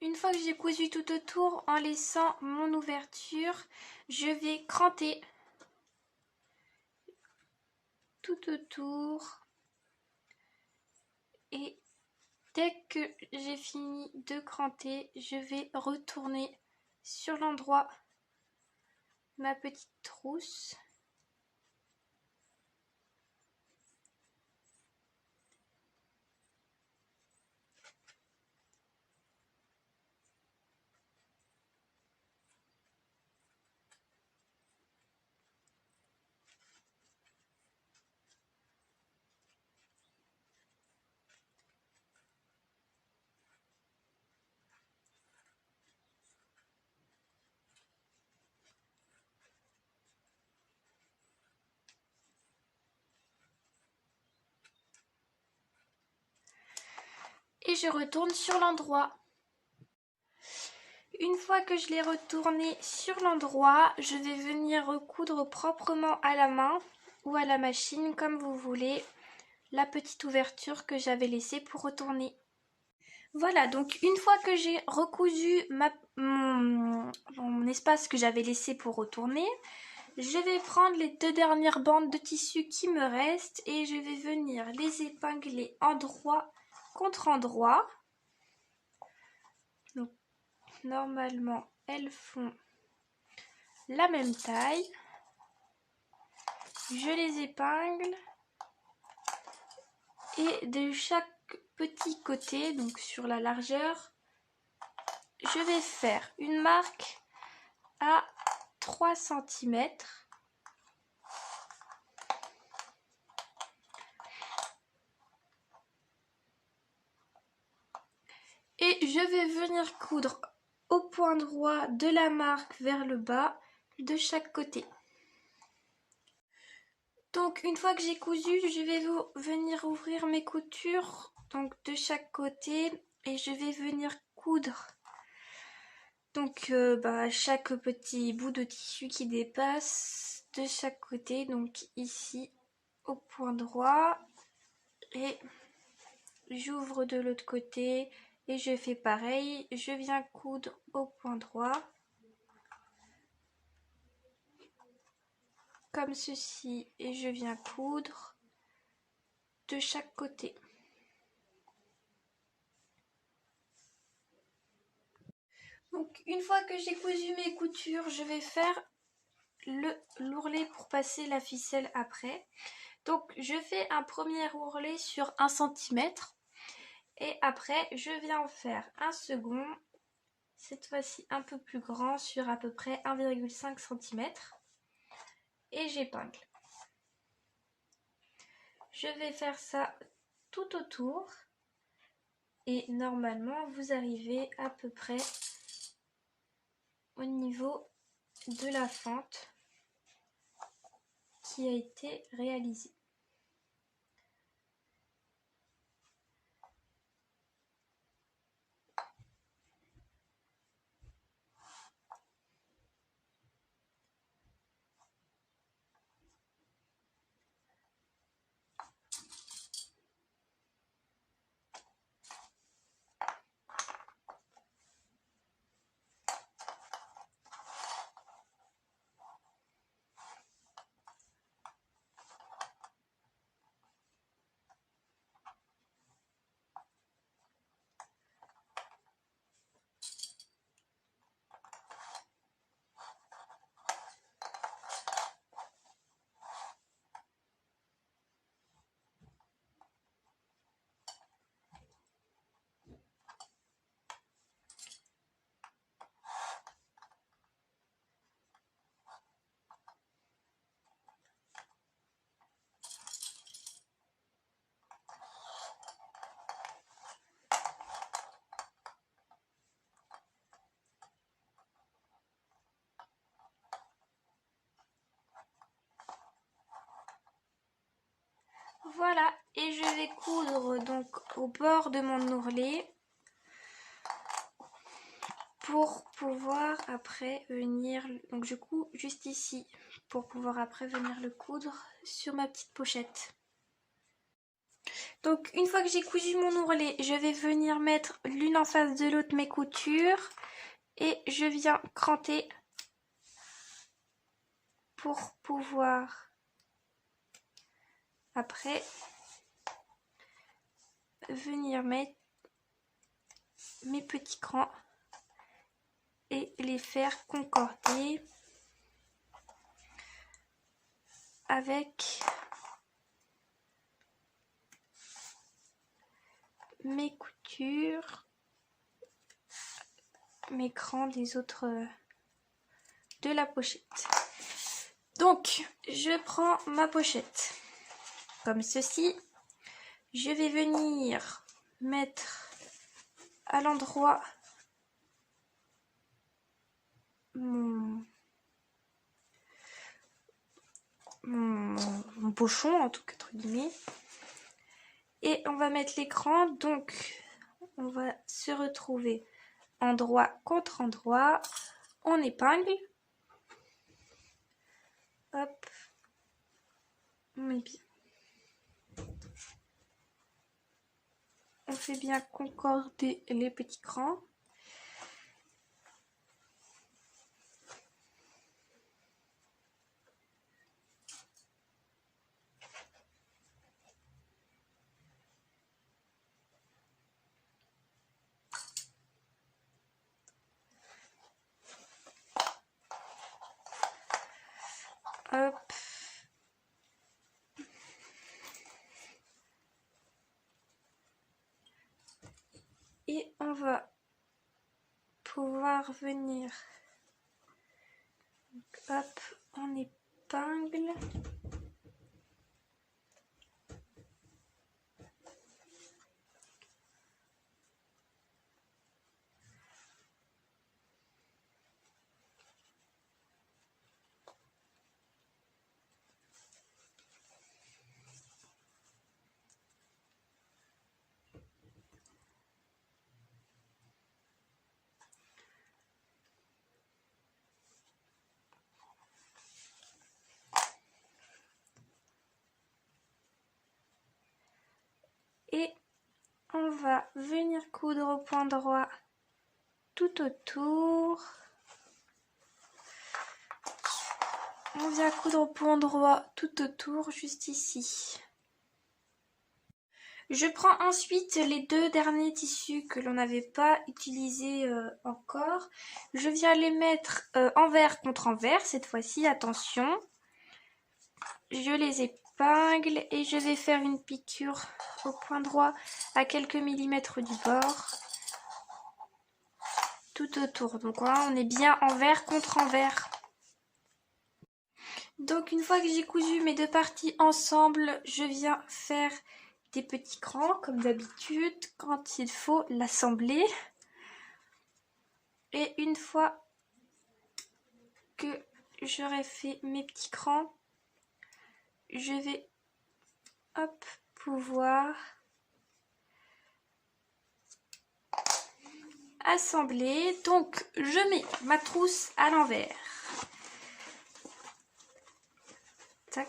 Une fois que j'ai cousu tout autour en laissant mon ouverture, je vais cranter tout autour et dès que j'ai fini de cranter, je vais retourner sur l'endroit ma petite trousse. Et je retourne sur l'endroit. Une fois que je l'ai retourné sur l'endroit, je vais venir recoudre proprement à la main ou à la machine, comme vous voulez, la petite ouverture que j'avais laissée pour retourner. Voilà, donc une fois que j'ai recousu mon espace que j'avais laissé pour retourner, je vais prendre les 2 dernières bandes de tissu qui me restent et je vais venir les épingler endroit contre endroit. Donc normalement elles font la même taille. Je les épingle et de chaque petit côté, donc sur la largeur, je vais faire une marque à 3 cm. Et je vais venir coudre au point droit de la marque vers le bas de chaque côté. Donc une fois que j'ai cousu, je vais venir ouvrir mes coutures donc de chaque côté et je vais venir coudre donc chaque petit bout de tissu qui dépasse de chaque côté, donc ici au point droit, et j'ouvre de l'autre côté et je fais pareil, je viens coudre au point droit comme ceci et je viens coudre de chaque côté. Donc une fois que j'ai cousu mes coutures, je vais faire l'ourlet pour passer la ficelle après. Donc je fais un premier ourlet sur 1 cm et après je viens en faire un second, cette fois-ci un peu plus grand, sur à peu près 1,5 cm et j'épingle. Je vais faire ça tout autour et normalement vous arrivez à peu près au niveau de la fente qui a été réalisée. Voilà, et je vais coudre donc au bord de mon ourlet pour pouvoir après venir, donc je couds juste ici pour pouvoir après venir le coudre sur ma petite pochette. Donc une fois que j'ai cousu mon ourlet, je vais venir mettre l'une en face de l'autre mes coutures et je viens cranter pour pouvoir après venir mettre mes petits crans et les faire concorder avec mes coutures, mes crans des autres de la pochette. Donc je prends ma pochette comme ceci, je vais venir mettre à l'endroit mon pochon, en tout cas entre guillemets, et on va mettre l'écran. Donc on va se retrouver endroit contre endroit, on épingle, hop, on met bien, on fait bien concorder les petits crans. Hop. Et on va pouvoir venir, hop, on épingle. Et on va venir coudre au point droit tout autour. On vient coudre au point droit tout autour, juste ici. Je prends ensuite les deux derniers tissus que l'on n'avait pas utilisés encore. Je viens les mettre envers contre envers cette fois-ci, attention. Je les épingle et je vais faire une piqûre au point droit à quelques millimètres du bord. Tout autour, donc voilà, on est bien envers contre envers. Donc une fois que j'ai cousu mes deux parties ensemble, je viens faire des petits crans comme d'habitude quand il faut l'assembler. Et une fois que j'aurai fait mes petits crans, je vais hop pouvoir assembler. Donc je mets ma trousse à l'envers. Tac.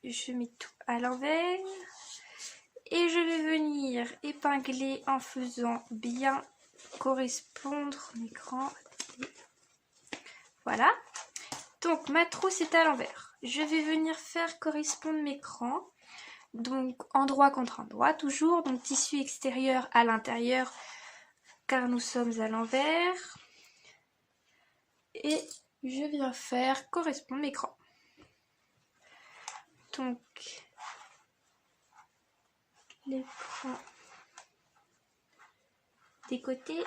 Je mets tout à l'envers. Et je vais venir épingler en faisant bien correspondre mes crans. Voilà. Donc ma trousse est à l'envers. Je vais venir faire correspondre mes crans. Donc endroit contre endroit toujours. Donc tissu extérieur à l'intérieur car nous sommes à l'envers. Et je viens faire correspondre mes crans. Donc les crans des côtés.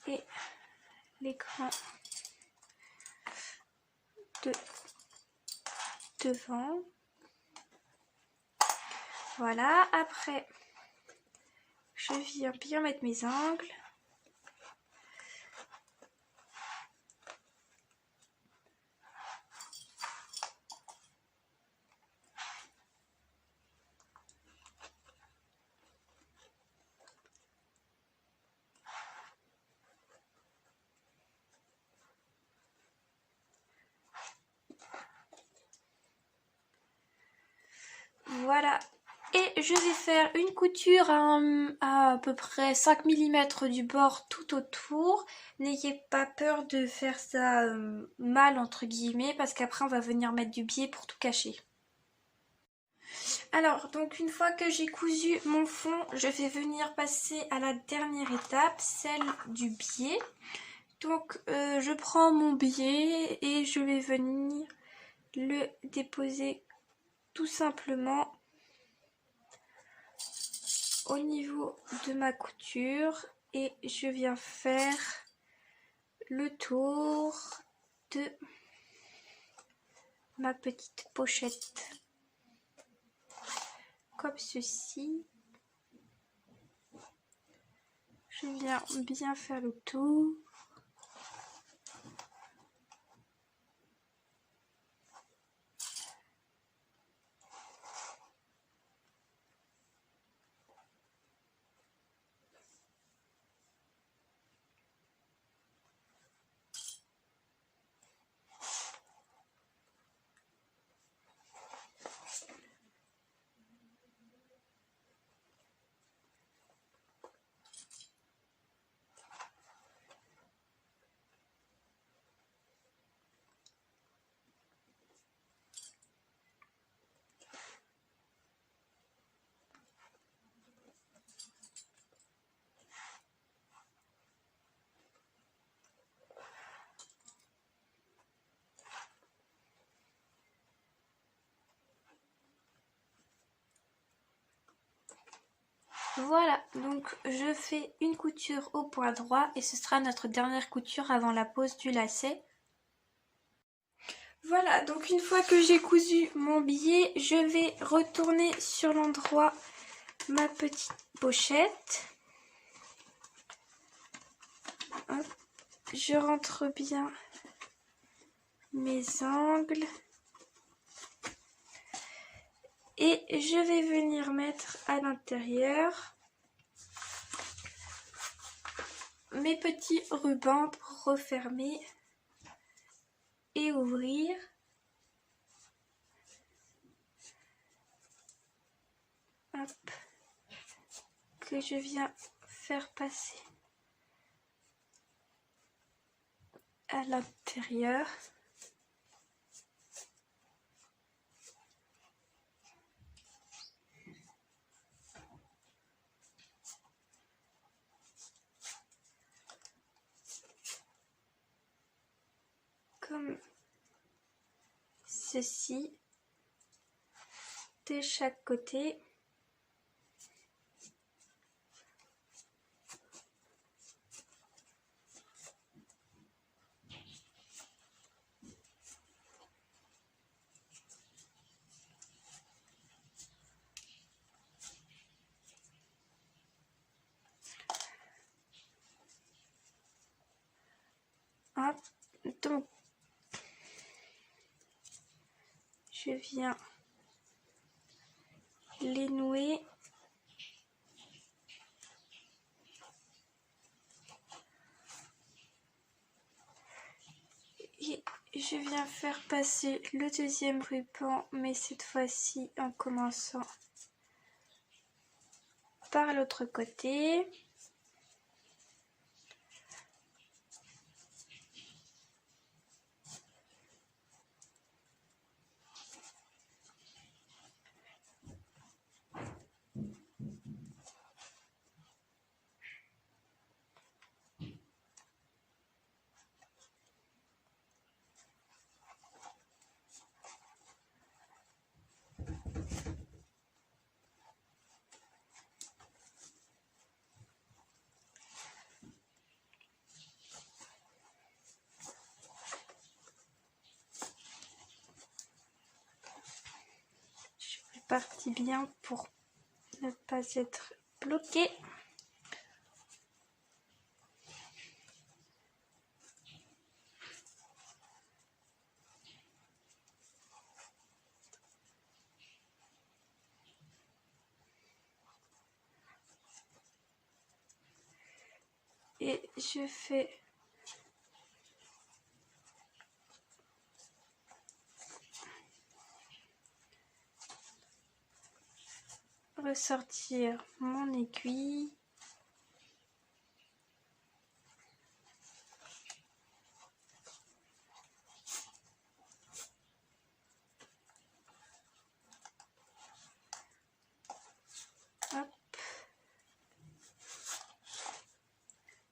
Et l'écran de devant. Voilà, après je viens bien mettre mes angles. Voilà. Et je vais faire une couture à peu près 5 mm du bord tout autour. N'ayez pas peur de faire ça mal entre guillemets parce qu'après on va venir mettre du biais pour tout cacher. Alors donc une fois que j'ai cousu mon fond, je vais venir passer à la dernière étape, celle du biais. Donc je prends mon biais et je vais venir le déposer tout simplement au niveau de ma couture et je viens faire le tour de ma petite pochette comme ceci. Je viens bien faire le tour. Voilà, donc je fais une couture au point droit et ce sera notre dernière couture avant la pose du lacet. Voilà, donc une fois que j'ai cousu mon biais, je vais retourner sur l'endroit ma petite pochette. Hop, je rentre bien mes angles. Et je vais venir mettre à l'intérieur mes petits rubans pour refermer et ouvrir. Hop, que je viens faire passer à l'intérieur. Comme ceci, de chaque côté. Hop, donc je viens les nouer. Et je viens faire passer le deuxième ruban, mais cette fois-ci en commençant par l'autre côté. Partie bien pour ne pas être bloqué. Et je fais ressortir mon aiguille. Hop.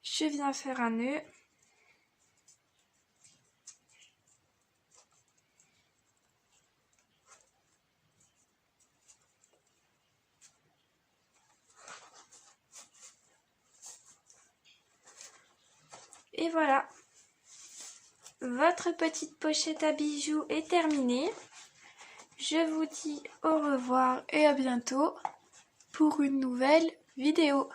Je viens faire un nœud. Et voilà, votre petite pochette à bijoux est terminée. Je vous dis au revoir et à bientôt pour une nouvelle vidéo.